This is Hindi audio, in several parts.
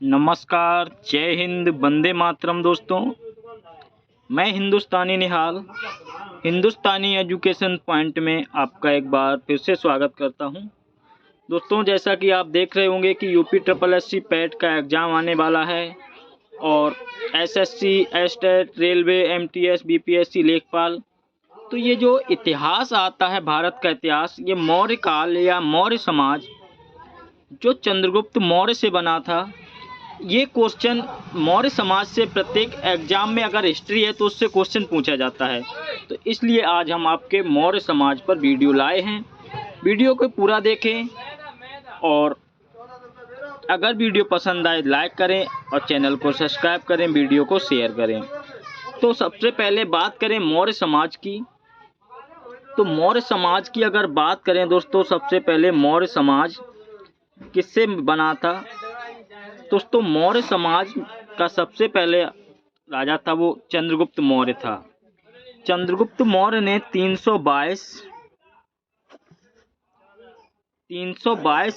नमस्कार, जय हिंद, वंदे मातरम। दोस्तों, मैं हिंदुस्तानी निहाल हिंदुस्तानी एजुकेशन पॉइंट में आपका एक बार फिर से स्वागत करता हूं। दोस्तों, जैसा कि आप देख रहे होंगे कि यूपी ट्रिपल एससी पैट का एग्ज़ाम आने वाला है और SSC, estate, railway, MTS, BPSC, लेखपाल। तो ये जो इतिहास आता है, भारत का इतिहास, ये मौर्य काल या मौर्य समाज जो चंद्रगुप्त मौर्य से बना था, ये क्वेश्चन मौर्य समाज से प्रत्येक एग्जाम में अगर हिस्ट्री है तो उससे क्वेश्चन पूछा जाता है। तो इसलिए आज हम आपके मौर्य समाज पर वीडियो लाए हैं। वीडियो को पूरा देखें और अगर वीडियो पसंद आए लाइक करें और चैनल को सब्सक्राइब करें, वीडियो को शेयर करें। तो सबसे पहले बात करें मौर्य समाज की। तो मौर्य समाज की अगर बात करें दोस्तों, सबसे पहले मौर्य समाज किससे बना था? दोस्तों, मौर्य समाज का सबसे पहले राजा था वो चंद्रगुप्त मौर्य था। चंद्रगुप्त मौर्य ने 322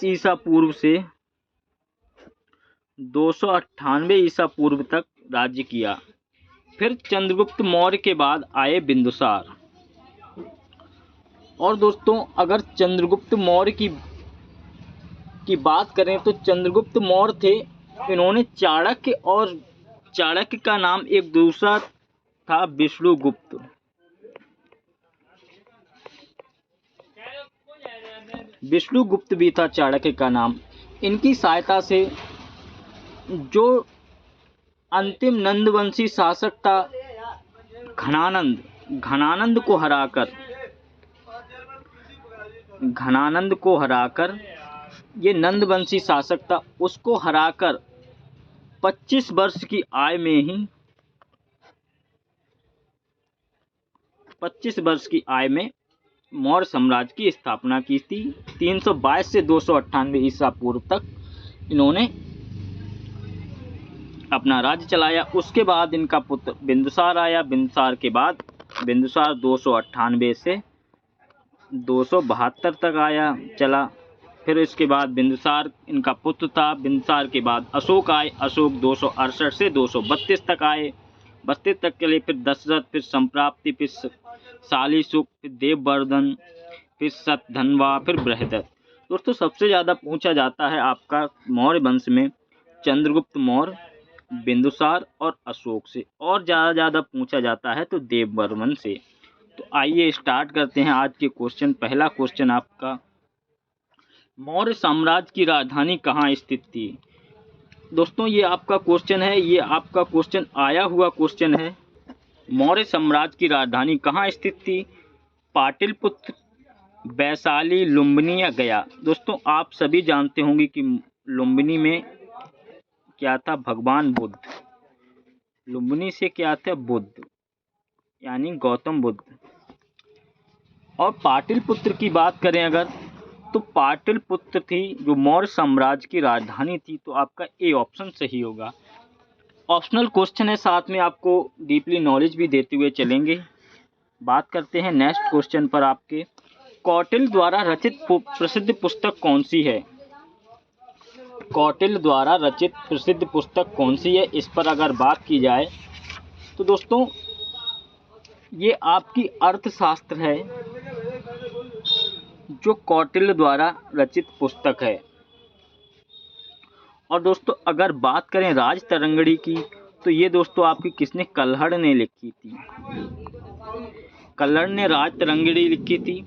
ईसा पूर्व से 298 ईसा पूर्व तक राज्य किया। फिर चंद्रगुप्त मौर्य के बाद आए बिंदुसार। और दोस्तों, अगर चंद्रगुप्त मौर्य की बात करें तो चंद्रगुप्त मौर्य थे, इन्होंने चाणक्य, और चाणक्य का नाम एक दूसरा था विष्णुगुप्त। विष्णुगुप्त भी था चाणक्य का नाम। इनकी सहायता से जो अंतिम नंदवंशी शासक था घनानंद को हराकर ये नंदवंशी शासक था, उसको हराकर 25 वर्ष की आयु में मौर्य साम्राज्य की स्थापना की थी। 322 से 298 ईसा पूर्व तक इन्होंने अपना राज्य चलाया। उसके बाद इनका पुत्र बिंदुसार आया। बिंदुसार के बाद बिंदुसार 298 से 272 तक चला। फिर इसके बाद बिंदुसार इनका पुत्र था। बिंदुसार के बाद अशोक आए। अशोक 268 से 232 तक आए। 32 तक के लिए फिर दशरथ, फिर संप्राप्ति, फिर शालीशुक, फिर देववर्धन, फिर शतधन्वा, फिर बृहदत्त। दोस्तों, सबसे ज़्यादा पूछा जाता है आपका मौर्य वंश में चंद्रगुप्त मौर्य, बिंदुसार और अशोक से, और ज़्यादा पूछा जाता है तो देववर्मन से। तो आइए स्टार्ट करते हैं आज के क्वेश्चन। पहला क्वेश्चन आपका, मौर्य साम्राज्य की राजधानी कहाँ स्थित थी? दोस्तों, ये आपका क्वेश्चन है, ये आपका क्वेश्चन आया हुआ क्वेश्चन है। मौर्य साम्राज्य की राजधानी कहाँ स्थित थी? पाटलिपुत्र, वैशाली, लुम्बिनी या गया? दोस्तों, आप सभी जानते होंगे कि लुम्बिनी में क्या था? भगवान बुद्ध। लुम्बिनी से क्या था? बुद्ध, यानी गौतम बुद्ध। और पाटलिपुत्र की बात करें अगर, तो पाटलिपुत्र थी जो मौर्य साम्राज्य की राजधानी थी। तो आपका ए ऑप्शन सही होगा। ऑप्शनल क्वेश्चन है, साथ में आपको डीपली नॉलेज भी देते हुए चलेंगे। बात करते हैं नेक्स्ट क्वेश्चन पर आपके, कौटिल्य द्वारा रचित प्रसिद्ध पुस्तक कौन सी है? कौटिल्य द्वारा रचित प्रसिद्ध पुस्तक कौन सी है? इस पर अगर बात की जाए तो दोस्तों, ये आपकी अर्थशास्त्र है जो कौटिल्य द्वारा रचित पुस्तक है। और दोस्तों, अगर बात करें राजतरंगिणी की, तो ये दोस्तों आपकी किसने? कल्हड़ ने लिखी थी। कल्हड़ ने राजतरंगिणी लिखी थी।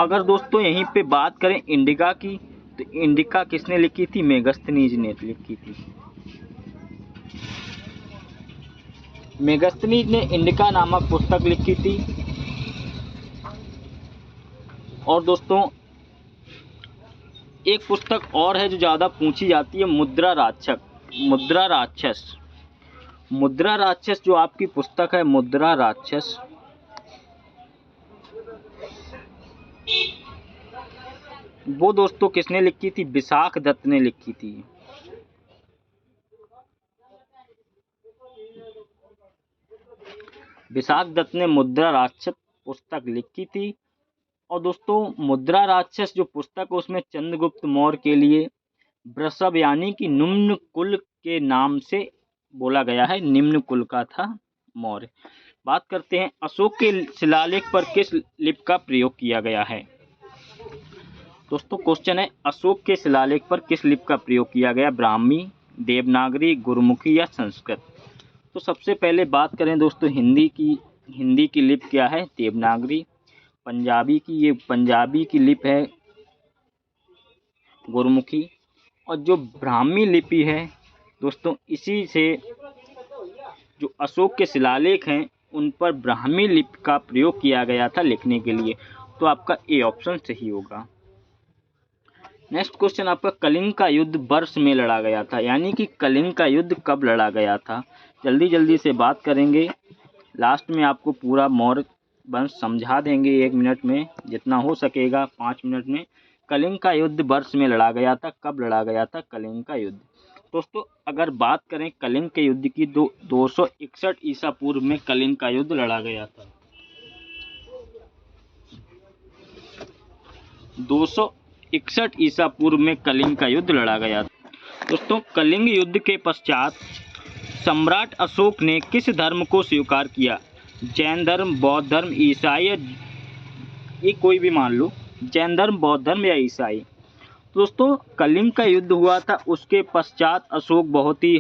अगर दोस्तों यहीं पे बात करें इंडिका की, तो इंडिका किसने लिखी थी? मेगस्थनीज ने लिखी थी। मेगस्थनीज ने इंडिका नामक पुस्तक लिखी थी। और दोस्तों, एक पुस्तक और है जो ज़्यादा पूछी जाती है, मुद्रा राक्षस जो आपकी पुस्तक है, मुद्रा राक्षस, वो दोस्तों किसने लिखी थी? विशाख दत्त ने लिखी थी। विशाख दत्त ने मुद्रा राक्षस पुस्तक लिखी थी। और दोस्तों, मुद्रा राक्षस जो पुस्तक है उसमें चंद्रगुप्त मौर्य के लिए वृषभ यानी कि निम्न कुल के नाम से बोला गया है, निम्न कुल का था मौर्य। बात करते हैं अशोक के शिलालेख पर किस लिपि का प्रयोग किया गया है। दोस्तों क्वेश्चन है अशोक के शिलालेख पर किस लिपि का प्रयोग किया गया, ब्राह्मी, देवनागरी, गुरुमुखी या संस्कृत। तो सबसे पहले बात करें दोस्तों हिंदी की लिपि क्या है, देवनागरी। पंजाबी की लिपि है गुरुमुखी। और जो ब्राह्मी लिपि है दोस्तों, इसी से जो अशोक के शिलालेख हैं उन पर ब्राह्मी लिपि का प्रयोग किया गया था लिखने के लिए। तो आपका ए ऑप्शन सही होगा। नेक्स्ट क्वेश्चन आपका कलिंग का युद्ध वर्ष में लड़ा गया था, यानी कि कलिंग का युद्ध कब लड़ा गया था। जल्दी से बात करेंगे, लास्ट में आपको पूरा मौर्य वंश समझा देंगे 1 मिनट में, जितना हो सकेगा 5 मिनट में। कलिंग का युद्ध वर्ष में लड़ा गया था, कब लड़ा गया था कलिंग का युद्ध। दोस्तों अगर बात करें कलिंग के युद्ध की, 261 ईसा पूर्व में कलिंग का युद्ध लड़ा गया था। 261 ईसा पूर्व में कलिंग का युद्ध लड़ा गया था। दोस्तों कलिंग युद्ध के पश्चात सम्राट अशोक ने किस धर्म को स्वीकार किया, जैन धर्म, बौद्ध धर्म, ईसाई, ये कोई भी मान लो, जैन धर्म, बौद्ध धर्म या ईसाई। दोस्तों कलिंग का युद्ध हुआ था, उसके पश्चात अशोक बहुत ही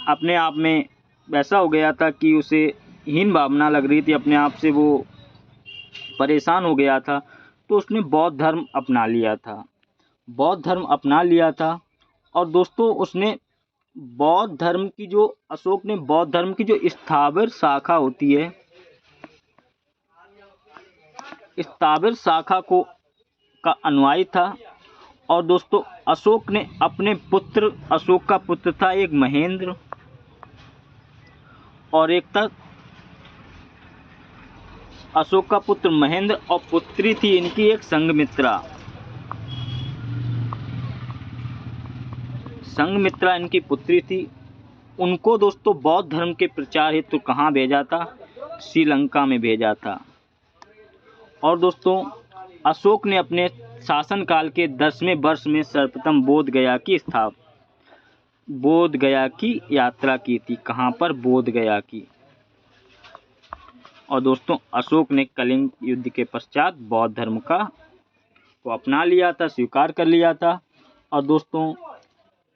अपने आप में वैसा हो गया था कि उसे हीन भावना लग रही थी, अपने आप से वो परेशान हो गया था। तो उसने बौद्ध धर्म अपना लिया था। और दोस्तों उसने बौद्ध धर्म की जो अशोक ने बौद्ध धर्म की जो स्थावर शाखा होती है, स्थावर शाखा का अनुयायी था। और दोस्तों अशोक ने अपने पुत्र, अशोक का पुत्र था एक महेंद्र और एक था अशोक का पुत्र महेंद्र और पुत्री थी इनकी एक संघमित्रा इनकी पुत्री थी। उनको दोस्तों बौद्ध धर्म के प्रचार हेतु कहाँ भेजा था, श्रीलंका में भेजा था। और दोस्तों अशोक ने अपने शासनकाल के 10वें वर्ष में सर्वप्रथम बोध गया की यात्रा की थी। कहाँ पर, बोध गया की। और दोस्तों अशोक ने कलिंग युद्ध के पश्चात बौद्ध धर्म को अपना लिया था, स्वीकार कर लिया था। और दोस्तों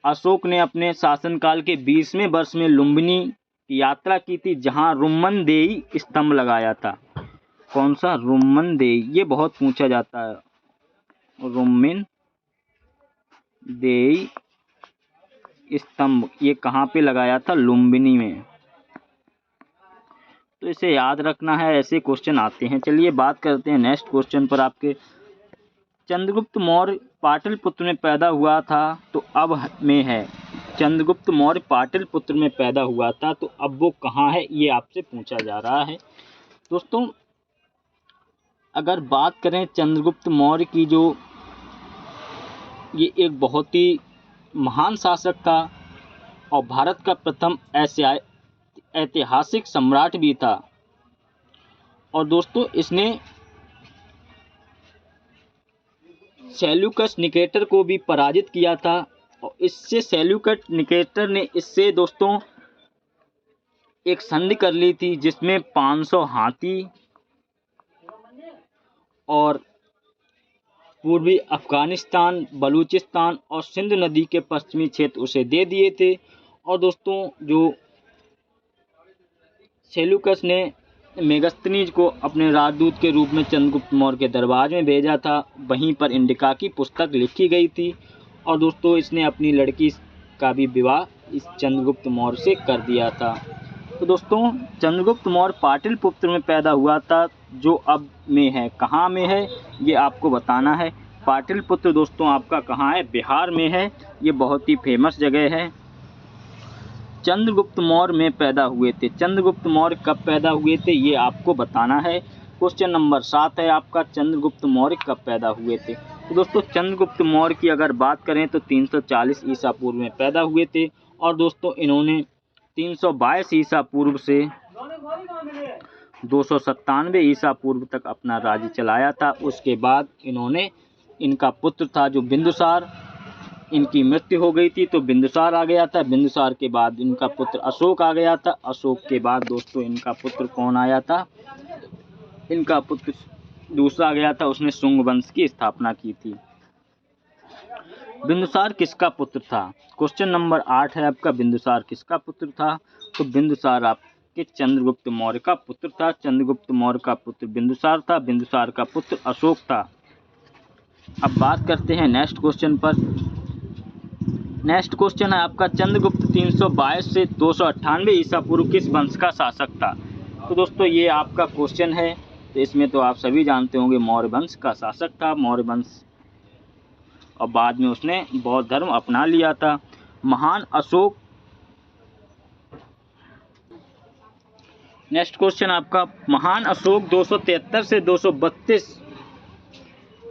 अशोक ने अपने शासनकाल के 20वें वर्ष में लुम्बिनी की यात्रा की थी, जहां रुम्मनदेई स्तंभ लगाया था। कौन सा, रुम्मनदेई, ये बहुत पूछा जाता है। रुम्मनदेई स्तंभ ये कहाँ पे लगाया था, लुम्बिनी में। तो इसे याद रखना है, ऐसे क्वेश्चन आते हैं। चलिए बात करते हैं नेक्स्ट क्वेश्चन पर आपके। चंद्रगुप्त मौर्य पाटलिपुत्र में पैदा हुआ था तो अब में है। चंद्रगुप्त मौर्य पाटलिपुत्र में पैदा हुआ था तो अब वो कहाँ है, ये आपसे पूछा जा रहा है। दोस्तों अगर बात करें चंद्रगुप्त मौर्य की, जो ये एक बहुत ही महान शासक था और भारत का प्रथम ऐतिहासिक सम्राट भी था। और दोस्तों इसने सेल्यूकस निकेटर को भी पराजित किया था। और इससे सेल्यूकस निकेटर ने इससे दोस्तों एक संधि कर ली थी, जिसमें 500 हाथी और पूर्वी अफगानिस्तान, बलूचिस्तान और सिंध नदी के पश्चिमी क्षेत्र उसे दे दिए थे। और दोस्तों जो सेल्यूकस ने मेगस्थनीज को अपने राजदूत के रूप में चंद्रगुप्त मौर्य के दरबार में भेजा था, वहीं पर इंडिका की पुस्तक लिखी गई थी। और दोस्तों इसने अपनी लड़की का भी विवाह इस चंद्रगुप्त मौर्य से कर दिया था। तो दोस्तों चंद्रगुप्त मौर्य पाटलिपुत्र में पैदा हुआ था, जो अब में है। कहाँ में है ये आपको बताना है। पाटलिपुत्र दोस्तों आपका कहाँ है, बिहार में है। ये बहुत ही फेमस जगह है। चंद्रगुप्त मौर्य में पैदा हुए थे। चंद्रगुप्त मौर्य कब पैदा हुए थे ये आपको बताना है। क्वेश्चन नंबर 7 है आपका, चंद्रगुप्त मौर्य कब पैदा हुए थे। तो दोस्तों चंद्रगुप्त मौर्य की अगर बात करें तो 340 ईसा पूर्व में पैदा हुए थे। और दोस्तों इन्होंने 322 ईसा पूर्व से 297 ईसा पूर्व तक अपना राज्य चलाया था। उसके बाद इनका पुत्र था जो बिंदुसार, इनकी मृत्यु हो गई थी तो बिंदुसार आ गया था। बिंदुसार के बाद इनका पुत्र अशोक आ गया था। अशोक के बाद दोस्तों इनका पुत्र कौन आया था? इनका पुत्र दूसरा आ गया था, उसने शुंग वंश की स्थापना की थी। बिंदुसार किसका पुत्र था? क्वेश्चन नंबर 8 है आपका, बिंदुसार किसका पुत्र था? तो बिंदुसार आपके चंद्रगुप्त मौर्य का पुत्र था। चंद्रगुप्त मौर्य का पुत्र बिंदुसार था। बिंदुसार का पुत्र अशोक था। अब बात करते हैं नेक्स्ट क्वेश्चन पर। नेक्स्ट क्वेश्चन है आपका, चंद्रगुप्त 322 से 298 ईसा पूर्व किस वंश का शासक था? तो दोस्तों ये आपका क्वेश्चन है, तो इसमें तो आप सभी जानते होंगे मौर्य वंश का शासक था। मौर्य वंश, और बाद में उसने बौद्ध धर्म अपना लिया था। महान अशोक। नेक्स्ट क्वेश्चन आपका, महान अशोक 273 से 232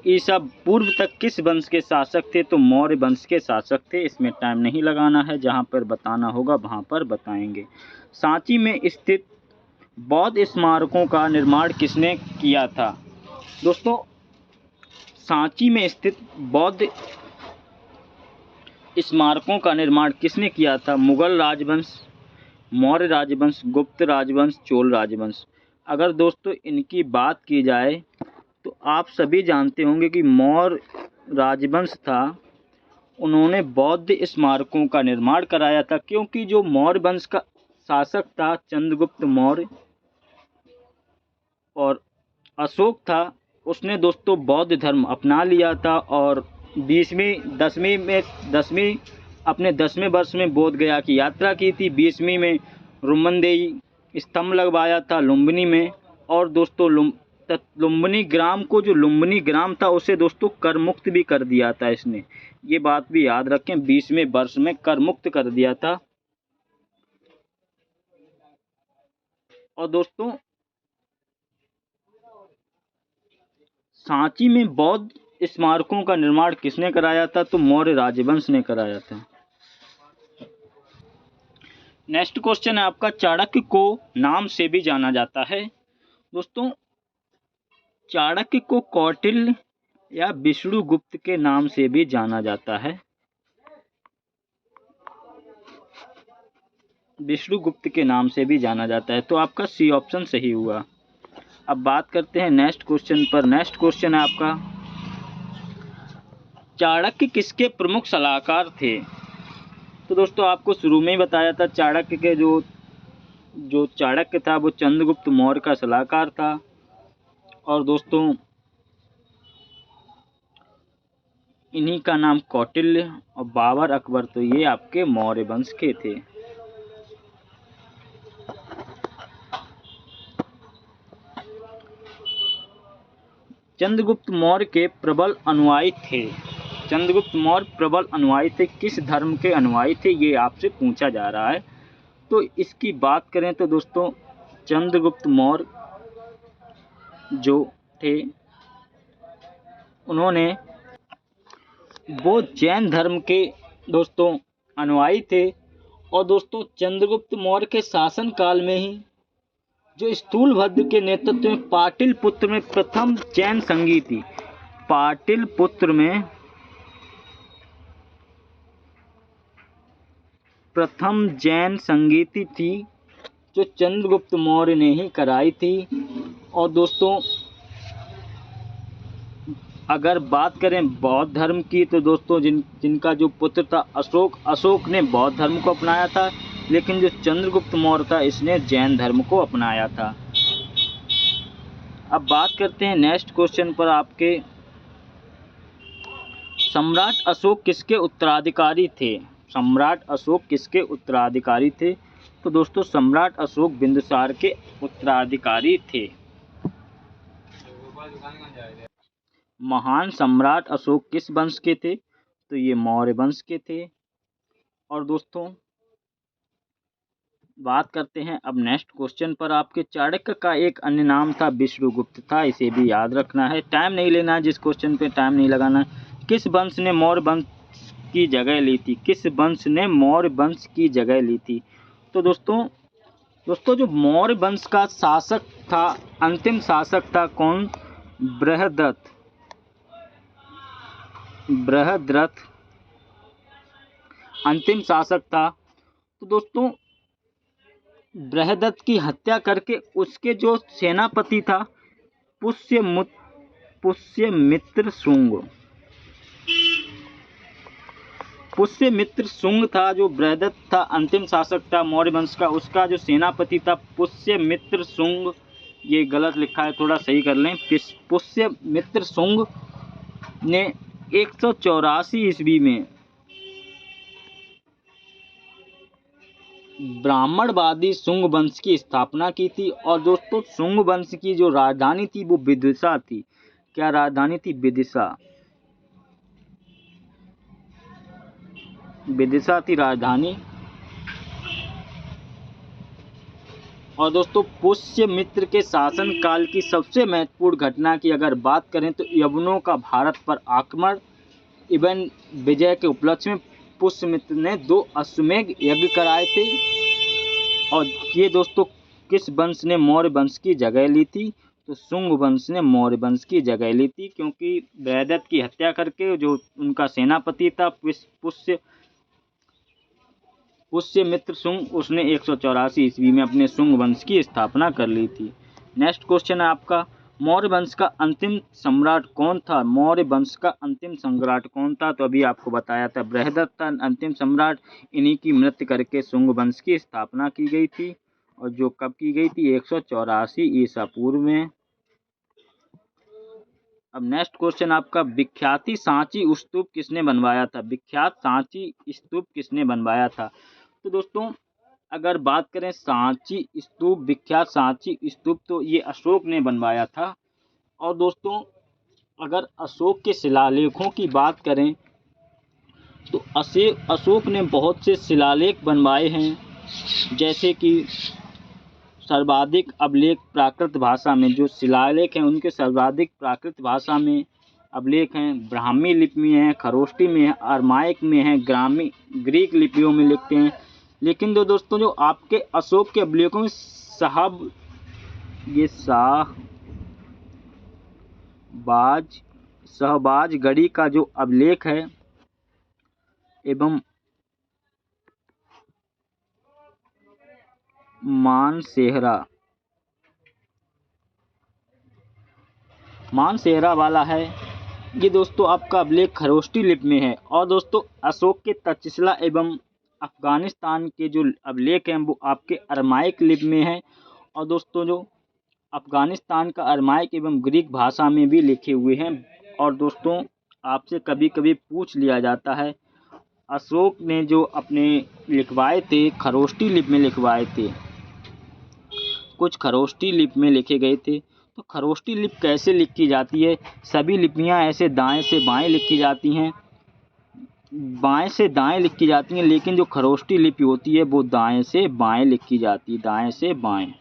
ईसा पूर्व तक किस वंश के शासक थे? तो मौर्य वंश के शासक थे। इसमें टाइम नहीं लगाना है, जहां पर बताना होगा वहां पर बताएंगे। सांची में स्थित बौद्ध स्मारकों का निर्माण किसने किया था? दोस्तों सांची में स्थित बौद्ध स्मारकों का निर्माण किसने किया था? मुगल राजवंश, मौर्य राजवंश, गुप्त राजवंश, चोल राजवंश। अगर दोस्तों इनकी बात की जाए तो आप सभी जानते होंगे कि मौर्य राजवंश था, उन्होंने बौद्ध स्मारकों का निर्माण कराया था, क्योंकि जो मौर्य वंश का शासक था चंद्रगुप्त मौर्य, और अशोक था, उसने दोस्तों बौद्ध धर्म अपना लिया था और 10वीं अपने 10वें वर्ष में बोध गया की यात्रा की थी। 20वीं में रुमनदेही स्तंभ लगवाया था लुम्बिनी में। और दोस्तों लुम्बिनी ग्राम को, जो लुम्बिनी ग्राम था, उसे दोस्तों कर मुक्त भी कर दिया था इसने। ये बात भी याद रखें, 20वें वर्ष में कर मुक्त कर दिया था। और दोस्तों सांची में बौद्ध स्मारकों का निर्माण किसने कराया था? तो मौर्य राजवंश ने कराया था। नेक्स्ट क्वेश्चन है आपका, चाणक्य को नाम से भी जाना जाता है। दोस्तों चाणक्य को कौटिल्य या विष्णुगुप्त के नाम से भी जाना जाता है। विष्णुगुप्त के नाम से भी जाना जाता है, तो आपका सी ऑप्शन सही हुआ। अब बात करते हैं नेक्स्ट क्वेश्चन पर। नेक्स्ट क्वेश्चन है आपका, चाणक्य किसके प्रमुख सलाहकार थे? तो दोस्तों आपको शुरू में ही बताया था, चाणक्य के जो चाणक्य था वो चंद्रगुप्त मौर्य का सलाहकार था। और दोस्तों इन्हीं का नाम कौटिल्य और बाबर, अकबर, तो ये आपके मौर्य वंश के थे। चंद्रगुप्त मौर्य के प्रबल अनुयायी थे। चंद्रगुप्त मौर्य प्रबल अनुयायी थे, किस धर्म के अनुयायी थे, ये आपसे पूछा जा रहा है। तो इसकी बात करें तो दोस्तों चंद्रगुप्त मौर्य जो थे, उन्होंने वो जैन धर्म के दोस्तों अनुयायी थे। और दोस्तों चंद्रगुप्त मौर्य के शासन काल में ही जो स्थूलभद्र के नेतृत्व में पाटलिपुत्र में प्रथम जैन संघी थी, पाटलिपुत्र में प्रथम जैन संगीति थी, जो चंद्रगुप्त मौर्य ने ही कराई थी। और दोस्तों अगर बात करें बौद्ध धर्म की, तो दोस्तों जिनका जो पुत्र था अशोक ने बौद्ध धर्म को अपनाया था, लेकिन जो चंद्रगुप्त मौर्य था इसने जैन धर्म को अपनाया था। अब बात करते हैं नेक्स्ट क्वेश्चन पर आपके, सम्राट अशोक किसके उत्तराधिकारी थे? सम्राट अशोक किसके उत्तराधिकारी थे? तो दोस्तों सम्राट अशोक बिंदुसार के उत्तराधिकारी थे। महान सम्राट अशोक किस वंश के थे? तो ये मौर्य वंश के थे। और दोस्तों बात करते हैं अब नेक्स्ट क्वेश्चन पर आपके, चाणक्य का एक अन्य नाम था विष्णुगुप्त था, इसे भी याद रखना है। टाइम नहीं लेना है, जिस क्वेश्चन पे टाइम नहीं लगाना है। किस वंश ने मौर्य वंश की जगह ली थी? किस वंश ने मौर्य वंश की जगह ली थी? तो दोस्तों जो मौर्य वंश का शासक था, अंतिम शासक था कौन? बृहद्रथ अंतिम शासक था। तो दोस्तों बृहदत्त की हत्या करके उसके जो सेनापति था पुष्यमित्र शुंग, पुष्यमित्र शुंग था जो बृहदत्त था, अंतिम शासक था मौर्य वंश का, उसका जो सेनापति था पुष्यमित्र शुंग, ये गलत लिखा है थोड़ा सही कर लें, पुष्यमित्र शुंग ने 184 ईस्वी में ब्राह्मणवादी शुंग वंश की स्थापना की थी। और दोस्तों शुंग वंश की जो राजधानी थी वो विदिशा थी। क्या राजधानी थी? विदिशा, विदिशा थी राजधानी। और दोस्तों पुष्यमित्र के शासन काल की सबसे महत्वपूर्ण घटना की अगर बात करें तो यवनों का भारत पर आक्रमण एवं विजय के उपलक्ष्य में पुष्यमित्र ने 2 अश्वमेध यज्ञ कराए थे। और ये दोस्तों किस वंश ने मौर्य वंश की जगह ली थी? तो शुंग वंश ने मौर्य वंश की जगह ली थी, क्योंकि बृहदत्त की हत्या करके जो उनका सेनापति था पुष्यमित्र शुंग, उसने 184 ईस्वी में अपने शुंग वंश की स्थापना कर ली थी। नेक्स्ट क्वेश्चन है आपका, मौर्य वंश का अंतिम सम्राट कौन था? मौर्य वंश का अंतिम सम्राट कौन था? तो अभी आपको बताया था बृहदत्त था अंतिम सम्राट। इन्हीं की मृत्यु करके शुंग वंश की स्थापना की गई थी, और जो कब की गई थी? 184 ईसा पूर्व में। अब नेक्स्ट क्वेश्चन आपका, विख्यात सांची स्तूप किसने बनवाया था? विख्यात सांची स्तूप किसने बनवाया था? तो दोस्तों अगर बात करें सांची स्तूप, विख्यात सांची स्तूप, तो ये अशोक ने बनवाया था। और दोस्तों अगर अशोक के शिलालेखों की बात करें तो अशोक ने बहुत से शिलालेख बनवाए हैं, जैसे कि सर्वाधिक अभिलेख प्राकृत भाषा में, जो शिलालेख हैं उनके सर्वाधिक प्राकृत भाषा में अभिलेख हैं। ब्राह्मी लिपि में है, खरोष्टी में है, अरमाइक में है, ग्रीक लिपियों में लिखते हैं। लेकिन दोस्तों जो आपके अशोक के अभिलेखों में शाहबाज गढ़ी का जो अभिलेख है एवं मानसेहरा वाला है, ये दोस्तों आपका अभिलेख खरोष्टी लिपि में है। और दोस्तों अशोक के तक्षशिला एवं अफगानिस्तान के जो अभिलेख हैं वो आपके अरमाइक लिपि में है। और दोस्तों जो अफगानिस्तान का अरमाइक एवं ग्रीक भाषा में भी लिखे हुए हैं। और दोस्तों आपसे कभी कभी पूछ लिया जाता है, अशोक ने जो अपने लिखवाए थे खरोष्टी लिपि में लिखवाए थे, कुछ खरोष्टी लिपि में लिखे गए थे। तो खरोष्टी लिपि कैसे लिखी जाती है? सभी लिपियां ऐसे दाएं से बाएं लिखी जाती हैं, बाएं से दाएं लिखी जाती हैं, लेकिन जो खरोष्टी लिपि होती है वो दाएं से बाएं लिखी जाती है, दाएं से बाएं।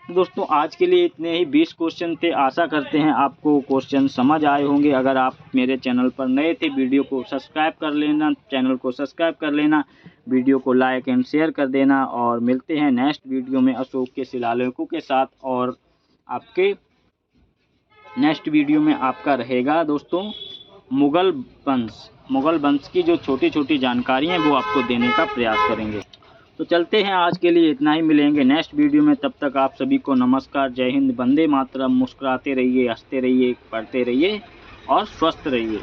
दोस्तों आज के लिए इतने ही 20 क्वेश्चन थे। आशा करते हैं आपको क्वेश्चन समझ आए होंगे। अगर आप मेरे चैनल पर नए थे, वीडियो को सब्सक्राइब कर लेना, चैनल को सब्सक्राइब कर लेना, वीडियो को लाइक एंड शेयर कर देना। और मिलते हैं नेक्स्ट वीडियो में अशोक के शिलालेखों के साथ। और आपके नेक्स्ट वीडियो में आपका रहेगा दोस्तों मुगल वंश की जो छोटी छोटी जानकारी हैं वो आपको देने का प्रयास करेंगे। तो चलते हैं, आज के लिए इतना ही। मिलेंगे नेक्स्ट वीडियो में, तब तक आप सभी को नमस्कार, जय हिंद, वंदे मातरम। मुस्कुराते रहिए, हंसते रहिए, पढ़ते रहिए और स्वस्थ रहिए।